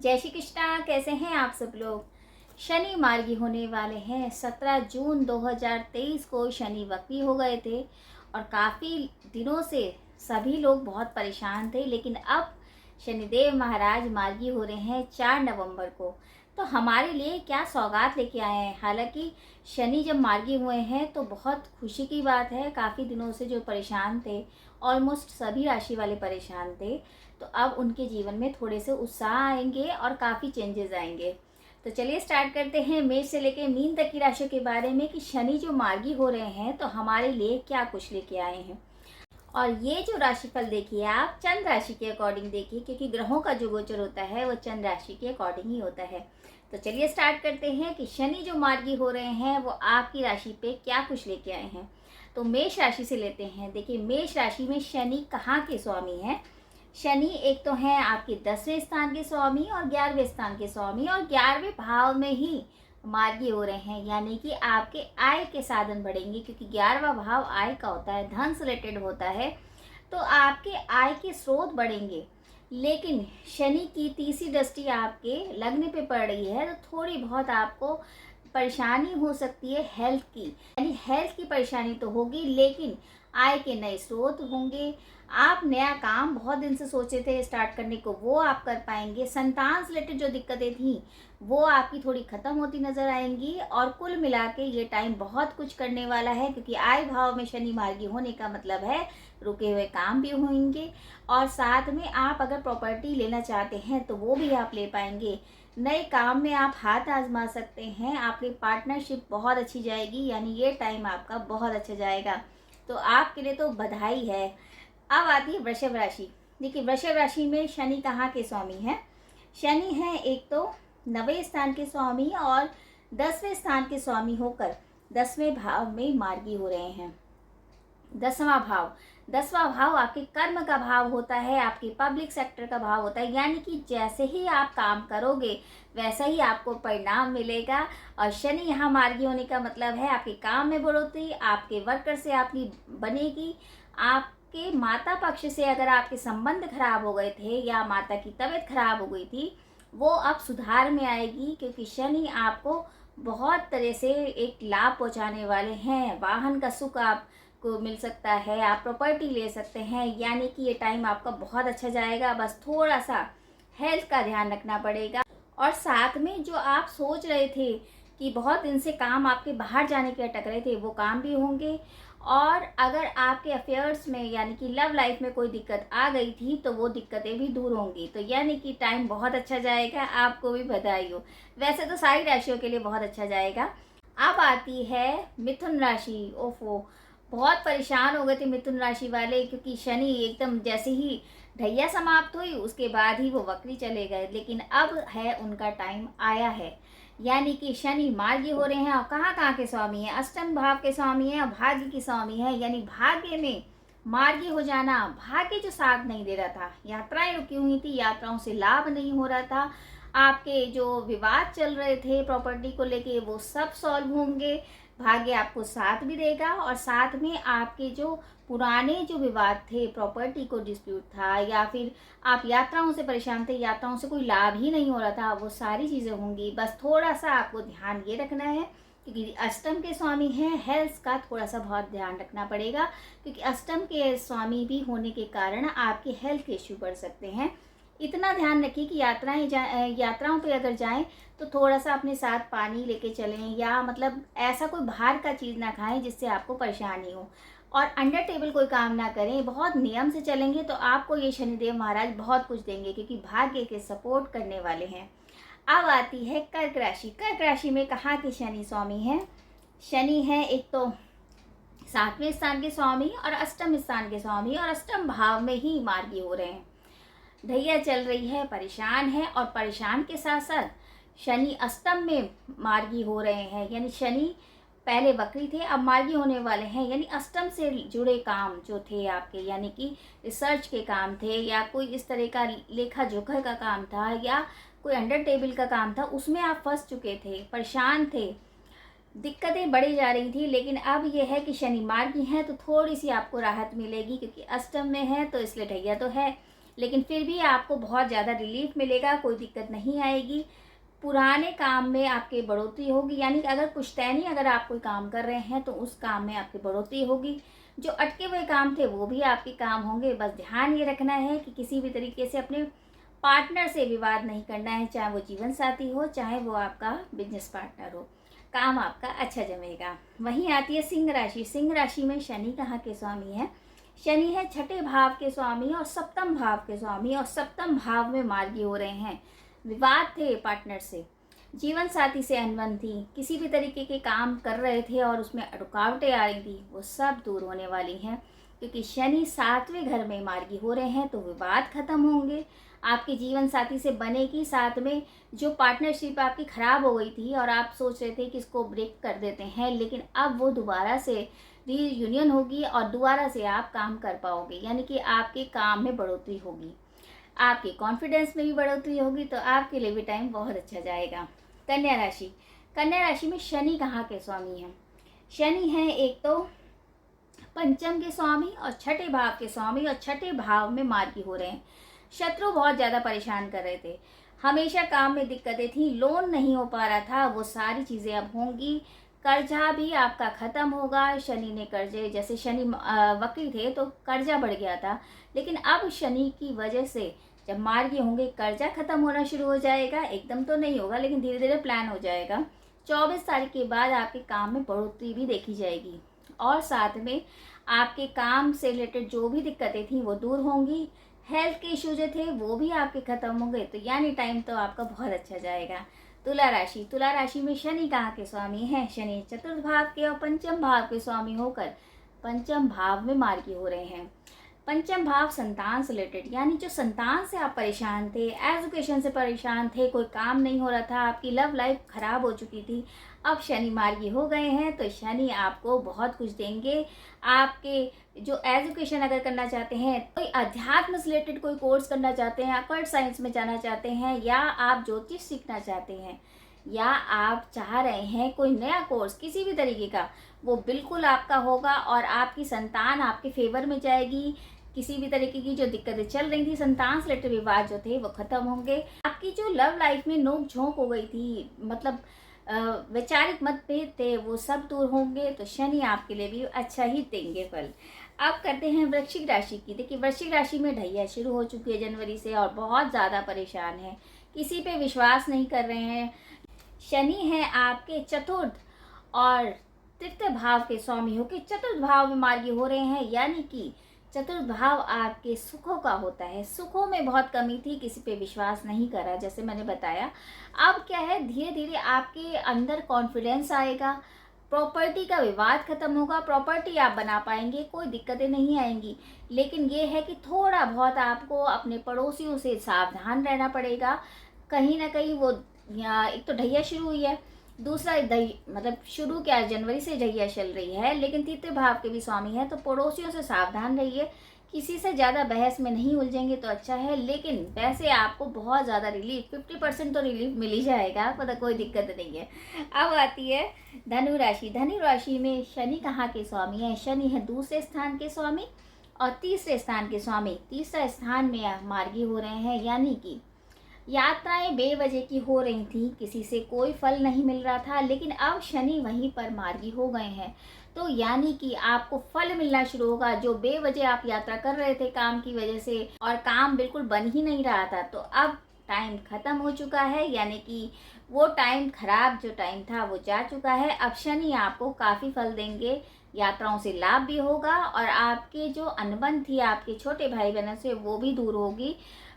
जय श्री कृष्णा। कैसे हैं आप सब लोग। शनि मार्गी होने वाले हैं। 17 जून 2023 को शनि वक्री हो गए थे और काफ़ी दिनों से सभी लोग बहुत परेशान थे, लेकिन अब शनिदेव महाराज मार्गी हो रहे हैं 4 नवंबर को। तो हमारे लिए क्या सौगात लेके आए हैं। हालांकि शनि जब मार्गी हुए हैं तो बहुत खुशी की बात है। काफ़ी दिनों से जो परेशान थे, ऑलमोस्ट सभी राशि वाले परेशान थे, तो अब उनके जीवन में थोड़े से उत्साह आएंगे और काफ़ी चेंजेस आएंगे। तो चलिए स्टार्ट करते हैं मेष से लेकर मीन तक की राशियों के बारे में कि शनि जो मार्गी हो रहे हैं तो हमारे लिए क्या कुछ लेके आए हैं। और ये जो राशिफल देखिए आप चंद्र राशि के अकॉर्डिंग देखिए, क्योंकि ग्रहों का जो गोचर होता है वो चंद्र राशि के अकॉर्डिंग ही होता है। तो चलिए स्टार्ट करते हैं कि शनि जो मार्गी हो रहे हैं वो आपकी राशि पे क्या कुछ लेके आए हैं। तो मेष राशि से लेते हैं। देखिए मेष राशि में शनि कहाँ के स्वामी हैं। शनि एक तो हैं आपके 10वें स्थान के स्वामी और 11वें स्थान के स्वामी, और 11वें भाव में ही मार्गी हो रहे हैं, यानी कि आपके आय के साधन बढ़ेंगे, क्योंकि 11वां भाव आय का होता है, धन से रिलेटेड होता है। तो आपके आय के स्रोत बढ़ेंगे। लेकिन शनि की तीसरी दृष्टि आपके लग्न पे पड़ रही है, तो थोड़ी बहुत आपको परेशानी हो सकती है हेल्थ की, यानी हेल्थ की परेशानी तो होगी, लेकिन आय के नए स्रोत होंगे। आप नया काम बहुत दिन से सोचे थे स्टार्ट करने को, वो आप कर पाएंगे। संतान से रिलेटेड जो दिक्कतें थी वो आपकी थोड़ी खत्म होती नजर आएंगी। और कुल मिला के ये टाइम बहुत कुछ करने वाला है, क्योंकि आय भाव में शनि मार्गी होने का मतलब है रुके हुए काम भी होंगे, और साथ में आप अगर प्रॉपर्टी लेना चाहते हैं तो वो भी आप ले पाएंगे। नए काम में आप हाथ आजमा सकते हैं। आपकी पार्टनरशिप बहुत अच्छी जाएगी, यानी ये टाइम आपका बहुत अच्छा जाएगा। तो आपके लिए तो बधाई है। अब आती है वृषभ राशि। देखिए वृषभ राशि में शनि कहाँ के स्वामी हैं। शनि हैं एक तो 9वें स्थान के स्वामी और 10वें स्थान के स्वामी होकर 10वें भाव में मार्गी हो रहे हैं। 10वां भाव आपके कर्म का भाव होता है, आपके पब्लिक सेक्टर का भाव होता है, यानी कि जैसे ही आप काम करोगे वैसा ही आपको परिणाम मिलेगा। और शनि यहाँ मार्गी होने का मतलब है आपके काम में बढ़ोतरी, आपके वर्कर से आपकी बनेगी। आपके माता पक्ष से अगर आपके संबंध खराब हो गए थे या माता की तबीयत खराब हो गई थी, वो अब सुधार में आएगी, क्योंकि शनि आपको बहुत तरह से एक लाभ पहुंचाने वाले हैं। वाहन का सुख आप को मिल सकता है, आप प्रॉपर्टी ले सकते हैं, यानी कि ये टाइम आपका बहुत अच्छा जाएगा। बस थोड़ा सा हेल्थ का ध्यान रखना पड़ेगा। और साथ में जो आप सोच रहे थे कि बहुत दिन से काम आपके बाहर जाने के अटक रहे थे, वो काम भी होंगे। और अगर आपके अफेयर्स में यानी कि लव लाइफ में कोई दिक्कत आ गई थी तो वो दिक्कतें भी दूर होंगी। तो यानी कि टाइम बहुत अच्छा जाएगा। आपको भी बधाई हो। वैसे तो सारी राशियों के लिए बहुत अच्छा जाएगा। अब आती है मिथुन राशि। ओफो, बहुत परेशान हो गए थे मिथुन राशि वाले, क्योंकि शनि एकदम जैसे ही ढैया समाप्त हुई उसके बाद ही वो वक्री चले गए। लेकिन अब है उनका टाइम आया है, यानी कि शनि मार्गी हो रहे हैं। और कहाँ कहाँ के स्वामी हैं। अष्टम भाव के स्वामी हैं और भाग्य के स्वामी हैं, यानी भाग्य में मार्गी हो जाना। भाग्य जो साथ नहीं दे रहा था, यात्राएं रुकी हुई थी, यात्राओं से लाभ नहीं हो रहा था, आपके जो विवाद चल रहे थे प्रॉपर्टी को लेके वो सब सॉल्व होंगे। भाग्य आपको साथ भी देगा। और साथ में आपके जो पुराने जो विवाद थे, प्रॉपर्टी को डिस्प्यूट था, या फिर आप यात्राओं से परेशान थे, यात्राओं से कोई लाभ ही नहीं हो रहा था, वो सारी चीज़ें होंगी। बस थोड़ा सा आपको ध्यान ये रखना है, क्योंकि अष्टम के स्वामी हैं, हेल्थ का थोड़ा सा बहुत ध्यान रखना पड़ेगा, क्योंकि अष्टम के स्वामी भी होने के कारण आपके हेल्थ के इश्यू बढ़ सकते हैं। इतना ध्यान रखिए कि यात्राओं पे अगर जाएं तो थोड़ा सा अपने साथ पानी लेके चलें, या मतलब ऐसा कोई बाहर का चीज़ ना खाएं जिससे आपको परेशानी हो। और अंडर टेबल कोई काम ना करें। बहुत नियम से चलेंगे तो आपको ये शनिदेव महाराज बहुत कुछ देंगे, क्योंकि भाग्य के सपोर्ट करने वाले हैं। अब आती है कर्क राशि। कर्क राशि में कहाँ के शनि स्वामी हैं। शनि है एक तो 7वें स्थान के स्वामी और अष्टम स्थान के स्वामी, और अष्टम भाव में ही मार्गी हो रहे हैं। ढैया चल रही है, परेशान है, और परेशान के साथ साथ शनि अष्टम में मार्गी हो रहे हैं, यानी शनि पहले वक्री थे अब मार्गी होने वाले हैं। यानी अष्टम से जुड़े काम जो थे आपके, यानी कि रिसर्च के काम थे, या कोई इस तरह का लेखा जोखा का काम था, या कोई अंडर टेबल का काम था, उसमें आप फंस चुके थे, परेशान थे, दिक्कतें बढ़ी जा रही थी। लेकिन अब यह है कि शनि मार्गी हैं तो थोड़ी सी आपको राहत मिलेगी, क्योंकि अष्टम में है तो इसलिए ढैया तो है, लेकिन फिर भी आपको बहुत ज़्यादा रिलीफ मिलेगा, कोई दिक्कत नहीं आएगी। पुराने काम में आपकी बढ़ोतरी होगी, यानी कि अगर पुश्तैनी अगर आप कोई काम कर रहे हैं तो उस काम में आपकी बढ़ोतरी होगी। जो अटके हुए काम थे वो भी आपके काम होंगे। बस ध्यान ये रखना है कि किसी भी तरीके से अपने पार्टनर से विवाद नहीं करना है, चाहे वो जीवन साथी हो, चाहे वो आपका बिजनेस पार्टनर हो। काम आपका अच्छा जमेगा। वहीं आती है सिंह राशि। सिंह राशि में शनि कहाँ के स्वामी है? शनि है छठे भाव के स्वामी और सप्तम भाव के स्वामी, और सप्तम भाव में मार्गी हो रहे हैं। विवाद थे पार्टनर से, जीवन साथी से अनबन थी, किसी भी तरीके के काम कर रहे थे और उसमें रुकावटें आ रही थी, वो सब दूर होने वाली हैं, क्योंकि शनि 7वें घर में मार्गी हो रहे हैं। तो विवाद खत्म होंगे, आपके जीवन साथी से बनेगी। साथ में जो पार्टनरशिप आपकी ख़राब हो गई थी और आप सोच रहे थे कि इसको ब्रेक कर देते हैं, लेकिन अब वो दोबारा से रीयूनियन होगी और दोबारा से आप काम कर पाओगे, यानी कि आपके काम में बढ़ोतरी होगी, आपके कॉन्फिडेंस में भी बढ़ोतरी होगी। तो आपके लिए भी टाइम बहुत अच्छा जाएगा। कन्या राशि। कन्या राशि में शनि कहाँ के स्वामी हैं? शनि हैं एक तो पंचम के स्वामी और छठे भाव के स्वामी, और छठे भाव में मार्गी हो रहे हैं। शत्रु बहुत ज़्यादा परेशान कर रहे थे, हमेशा काम में दिक्कतें थी, लोन नहीं हो पा रहा था, वो सारी चीज़ें अब होंगी। कर्जा भी आपका ख़त्म होगा। शनि ने कर्जे, जैसे शनि वक्री थे तो कर्जा बढ़ गया था, लेकिन अब शनि की वजह से जब मार्गी होंगे कर्जा खत्म होना शुरू हो जाएगा। एकदम तो नहीं होगा, लेकिन धीरे धीरे प्लान हो जाएगा। 24 तारीख के बाद आपके काम में बढ़ोतरी भी देखी जाएगी, और साथ में आपके काम से रिलेटेड जो भी दिक्कतें थी वो दूर होंगी। हेल्थ के इशू जो थे वो भी आपके खत्म होंगे। तो यानी टाइम तो आपका बहुत अच्छा जाएगा। तुला राशि। तुला राशि में शनि कहाँ के स्वामी हैं? शनि चतुर्थ भाव के और पंचम भाव के स्वामी होकर पंचम भाव में मार्गी हो रहे हैं। पंचम भाव संतान से रिलेटेड, यानी जो संतान से आप परेशान थे, एजुकेशन से परेशान थे, कोई काम नहीं हो रहा था, आपकी लव लाइफ खराब हो चुकी थी, अब शनि मार्गी हो गए हैं। तो शनि आपको बहुत कुछ देंगे। आपके जो एजुकेशन अगर करना चाहते हैं, कोई अध्यात्म से रिलेटेड कोई कोर्स करना चाहते हैं, अकल्ट साइंस में जाना चाहते हैं, या आप ज्योतिष सीखना चाहते हैं, या आप चाह रहे हैं कोई नया कोर्स किसी भी तरीके का, वो बिल्कुल आपका होगा। और आपकी संतान आपके फेवर में जाएगी। किसी भी तरीके की जो दिक्कतें चल रही थी, संतान से रिलेटेड विवाद जो थे वो खत्म होंगे। आपकी जो लव लाइफ में नोक झोंक हो गई थी, मतलब वैचारिक मतभेद थे, वो सब दूर होंगे। तो शनि आपके लिए भी अच्छा ही देंगे फल। अब करते हैं वृश्चिक राशि की। देखिए, वृश्चिक राशि में ढैया शुरू हो चुकी है जनवरी से, और बहुत ज़्यादा परेशान है, किसी पे विश्वास नहीं कर रहे हैं। शनि है आपके चतुर्थ और तृतीय भाव के स्वामी होकर चतुर्थ भाव में मार्गी हो रहे हैं, यानी कि चतुर्थ भाव आपके सुखों का होता है। सुखों में बहुत कमी थी, किसी पे विश्वास नहीं करा, जैसे मैंने बताया। अब क्या है, धीरे धीरे आपके अंदर कॉन्फिडेंस आएगा, प्रॉपर्टी का विवाद खत्म होगा, प्रॉपर्टी आप बना पाएंगे, कोई दिक्कतें नहीं आएंगी। लेकिन ये है कि थोड़ा बहुत आपको अपने पड़ोसियों से सावधान रहना पड़ेगा। कहीं ना कहीं वो, एक तो ढैया शुरू हुई है, दूसरा मतलब शुरू क्या, जनवरी से ढैया चल रही है, लेकिन तृतीय भाव के भी स्वामी है। तो पड़ोसियों से सावधान रहिए, किसी से ज़्यादा बहस में नहीं उलझेंगे तो अच्छा है। लेकिन वैसे आपको बहुत ज़्यादा रिलीफ, 50% तो रिलीफ मिल ही जाएगा, पता कोई दिक्कत नहीं है। अब आती है धनु राशि। धनु राशि में शनि कहाँ के स्वामी है? शनि है दूसरे स्थान के स्वामी और तीसरे स्थान के स्वामी। तीसरा स्थान में मार्गी हो रहे हैं, यानी कि यात्राएं बेवजह की हो रही थी, किसी से कोई फल नहीं मिल रहा था, लेकिन अब शनि वहीं पर मार्गी हो गए हैं। तो यानी कि आपको फल मिलना शुरू होगा। जो बेवजह आप यात्रा कर रहे थे काम की वजह से, और काम बिल्कुल बन ही नहीं रहा था, तो अब टाइम खत्म हो चुका है, यानी कि वो टाइम खराब जो टाइम था वो जा चुका है। अब शनि आपको काफ़ी फल देंगे, यात्राओं से लाभ भी होगा, और आपके जो अनबन थी आपके छोटे भाई बहनों से वो भी दूर होगी।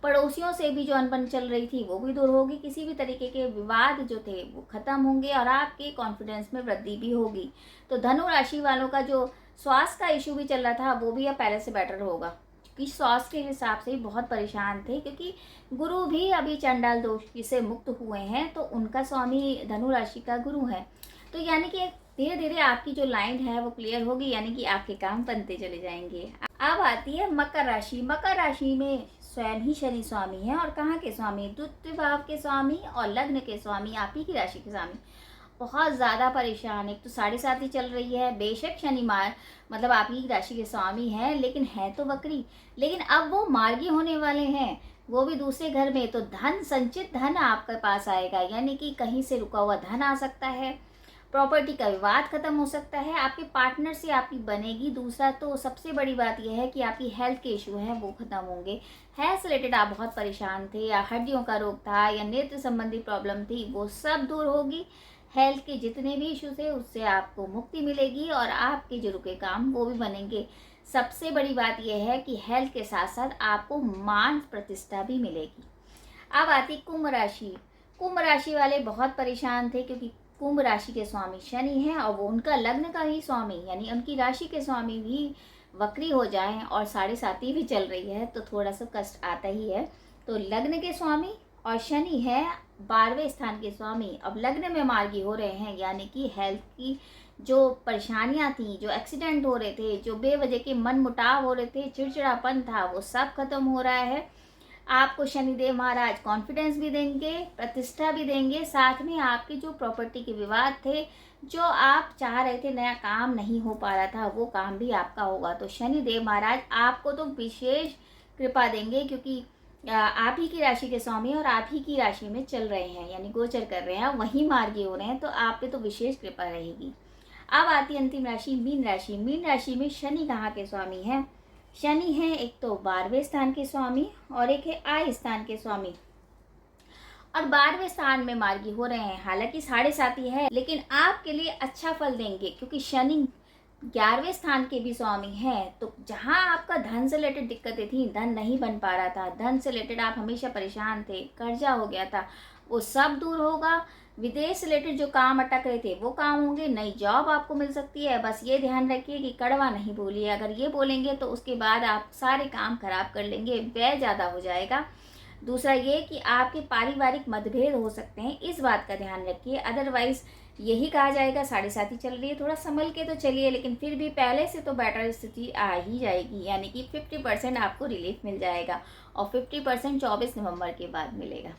पड़ोसियों से भी जो अनबन चल रही थी वो भी दूर होगी। किसी भी तरीके के विवाद जो थे वो खत्म होंगे, और आपके कॉन्फिडेंस में वृद्धि भी होगी। तो धनु राशि वालों का जो स्वास्थ्य का इशू भी चल रहा था वो भी अब पहले से बेटर होगा, क्योंकि स्वास्थ्य के हिसाब से बहुत परेशान थे, क्योंकि गुरु भी अभी चंडाल दोष से मुक्त हुए हैं, तो उनका स्वामी धनु राशि का गुरु है। तो यानी कि धीरे धीरे आपकी जो लाइन है वो क्लियर होगी, यानी कि आपके काम बनते चले जाएंगे। अब आती है मकर राशि। मकर राशि में स्वयं ही शनि स्वामी है, और कहाँ के स्वामी? द्वितीय भाव के स्वामी और लग्न के स्वामी, आप ही की राशि के स्वामी। बहुत ज़्यादा परेशान। एक तो 7.5 चल रही है, बेशक शनि मतलब आपकी राशि के स्वामी हैं, लेकिन है तो वक्री। लेकिन अब वो मार्गी होने वाले हैं, वो भी दूसरे घर में, तो धन, संचित धन आपके पास आएगा, यानी कि कहीं से रुका हुआ धन आ सकता है, प्रॉपर्टी का विवाद खत्म हो सकता है, आपके पार्टनर से आपकी बनेगी। दूसरा तो सबसे बड़ी बात यह है कि आपकी हेल्थ के इशू हैं वो खत्म होंगे। हेल्थ से रिलेटेड आप बहुत परेशान थे, या हड्डियों का रोग था, या नेत्र संबंधी प्रॉब्लम थी, वो सब दूर होगी। हेल्थ के जितने भी इशू थे उससे आपको मुक्ति मिलेगी, और आपके जो रुके काम वो भी बनेंगे। सबसे बड़ी बात यह है कि हेल्थ के साथ साथ आपको मान प्रतिष्ठा भी मिलेगी। अब आती कुंभ राशि। कुंभ राशि वाले बहुत परेशान थे, क्योंकि कुंभ राशि के स्वामी शनि हैं, और वो उनका लग्न का ही स्वामी, यानी उनकी राशि के स्वामी भी वक्री हो जाएं और 7.5 भी चल रही है, तो थोड़ा सा कष्ट आता ही है। तो लग्न के स्वामी और शनि है 12वें स्थान के स्वामी, अब लग्न में मार्गी हो रहे हैं, यानी कि हेल्थ की जो परेशानियां थी, जो एक्सीडेंट हो रहे थे, जो बेवजह के मन मुटाव हो रहे थे, चिड़चिड़ापन था, वो सब खत्म हो रहा है। आपको शनिदेव महाराज कॉन्फिडेंस भी देंगे, प्रतिष्ठा भी देंगे, साथ में आपके जो प्रॉपर्टी के विवाद थे, जो आप चाह रहे थे, नया काम नहीं हो पा रहा था, वो काम भी आपका होगा। तो शनिदेव महाराज आपको तो विशेष कृपा देंगे, क्योंकि आप ही की राशि के स्वामी और आप ही की राशि में चल रहे हैं, यानी गोचर कर रहे हैं, वहीं मार्गी हो रहे हैं, तो आप पे तो विशेष कृपा रहेगी। अब आती अंतिम राशि मीन राशि। मीन राशि में शनि कहाँ के स्वामी हैं? शनि है एक तो 12वें स्थान के स्वामी, और एक है आय स्थान के स्वामी, और 12वें स्थान में मार्गी हो रहे हैं। हालांकि 7.5 है, लेकिन आपके लिए अच्छा फल देंगे, क्योंकि शनि 11वें स्थान के भी स्वामी हैं। तो जहां आपका धन से रिलेटेड दिक्कतें थी, धन नहीं बन पा रहा था, धन से रिलेटेड आप हमेशा परेशान थे, कर्जा हो गया था, वो सब दूर होगा। विदेश से रिलेटेड जो काम अटक रहे थे वो काम होंगे, नई जॉब आपको मिल सकती है। बस ये ध्यान रखिए कि कड़वा नहीं बोलिए, अगर ये बोलेंगे तो उसके बाद आप सारे काम खराब कर लेंगे, व्यय ज़्यादा हो जाएगा। दूसरा ये कि आपके पारिवारिक मतभेद हो सकते हैं, इस बात का ध्यान रखिए। अदरवाइज यही कहा जाएगा 7.5 चल रही है, थोड़ा संभल के तो चलिए, लेकिन फिर भी पहले से तो बेटर स्थिति आ ही जाएगी, यानी कि 50% आपको रिलीफ मिल जाएगा, और 50% 24 नवंबर के बाद मिलेगा।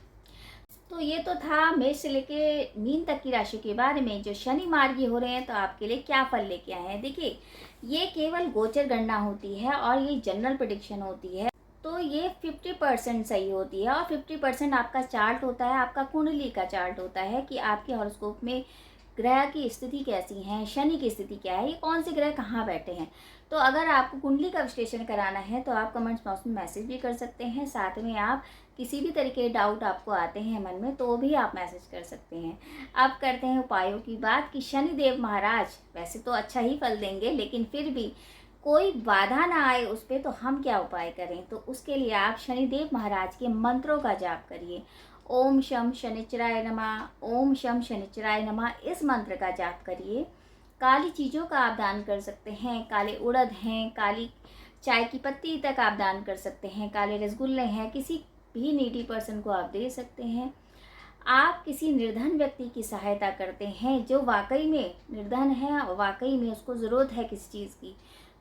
तो ये तो था मेष से लेके मीन तक की राशि के बारे में। जो शनि मार्गी हो रहे हैं तो आपके लिए क्या फल लेके आए हैं, देखिए ये केवल गोचर गणना होती है, और ये जनरल प्रेडिक्शन होती है, तो ये 50% सही होती है, और 50% आपका चार्ट होता है, आपका कुंडली का चार्ट होता है कि आपके हॉरोस्कोप में ग्रह की स्थिति कैसी है, शनि की स्थिति क्या है, ये कौन से ग्रह कहाँ बैठे हैं। तो अगर आपको कुंडली का विश्लेषण कराना है तो आप कमेंट्स बॉक्स में मैसेज भी कर सकते हैं, साथ में आप किसी भी तरीके के डाउट आपको आते हैं मन में तो भी आप मैसेज कर सकते हैं। अब करते हैं उपायों की बात कि शनिदेव महाराज वैसे तो अच्छा ही फल देंगे, लेकिन फिर भी कोई बाधा ना आए उस पर, तो हम क्या उपाय करें। तो उसके लिए आप शनिदेव महाराज के मंत्रों का जाप करिए। ओम शम शनिचराय नमः, ओम शम शनिचराय नमः, इस मंत्र का जाप करिए। काली चीज़ों का आप दान कर सकते हैं, काले उड़द हैं, काली चाय की पत्ती तक आप दान कर सकते हैं, काले रसगुल्ले हैं, किसी भी नीडी पर्सन को आप दे सकते हैं। आप किसी निर्धन व्यक्ति की सहायता करते हैं जो वाकई में निर्धन है और वाकई में उसको ज़रूरत है किसी चीज़ की,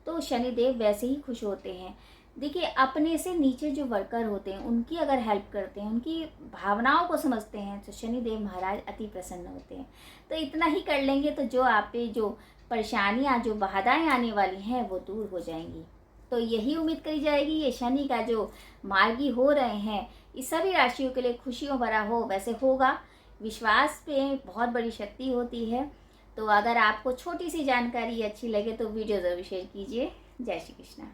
तो शनिदेव वैसे ही खुश होते हैं। देखिए अपने से नीचे जो वर्कर होते हैं उनकी अगर हेल्प करते हैं, उनकी भावनाओं को समझते हैं, तो शनिदेव महाराज अति प्रसन्न होते हैं। तो इतना ही कर लेंगे तो जो आप पे जो परेशानियां, जो बाधाएं आने वाली हैं वो दूर हो जाएंगी। तो यही उम्मीद करी जाएगी ये शनि का जो मार्गी हो रहे हैं इस सभी राशियों के लिए खुशियों भरा हो। वैसे होगा, विश्वास पे बहुत बड़ी शक्ति होती है। तो अगर आपको छोटी सी जानकारी अच्छी लगे तो वीडियो ज़रूर शेयर कीजिए। जय श्री कृष्णा।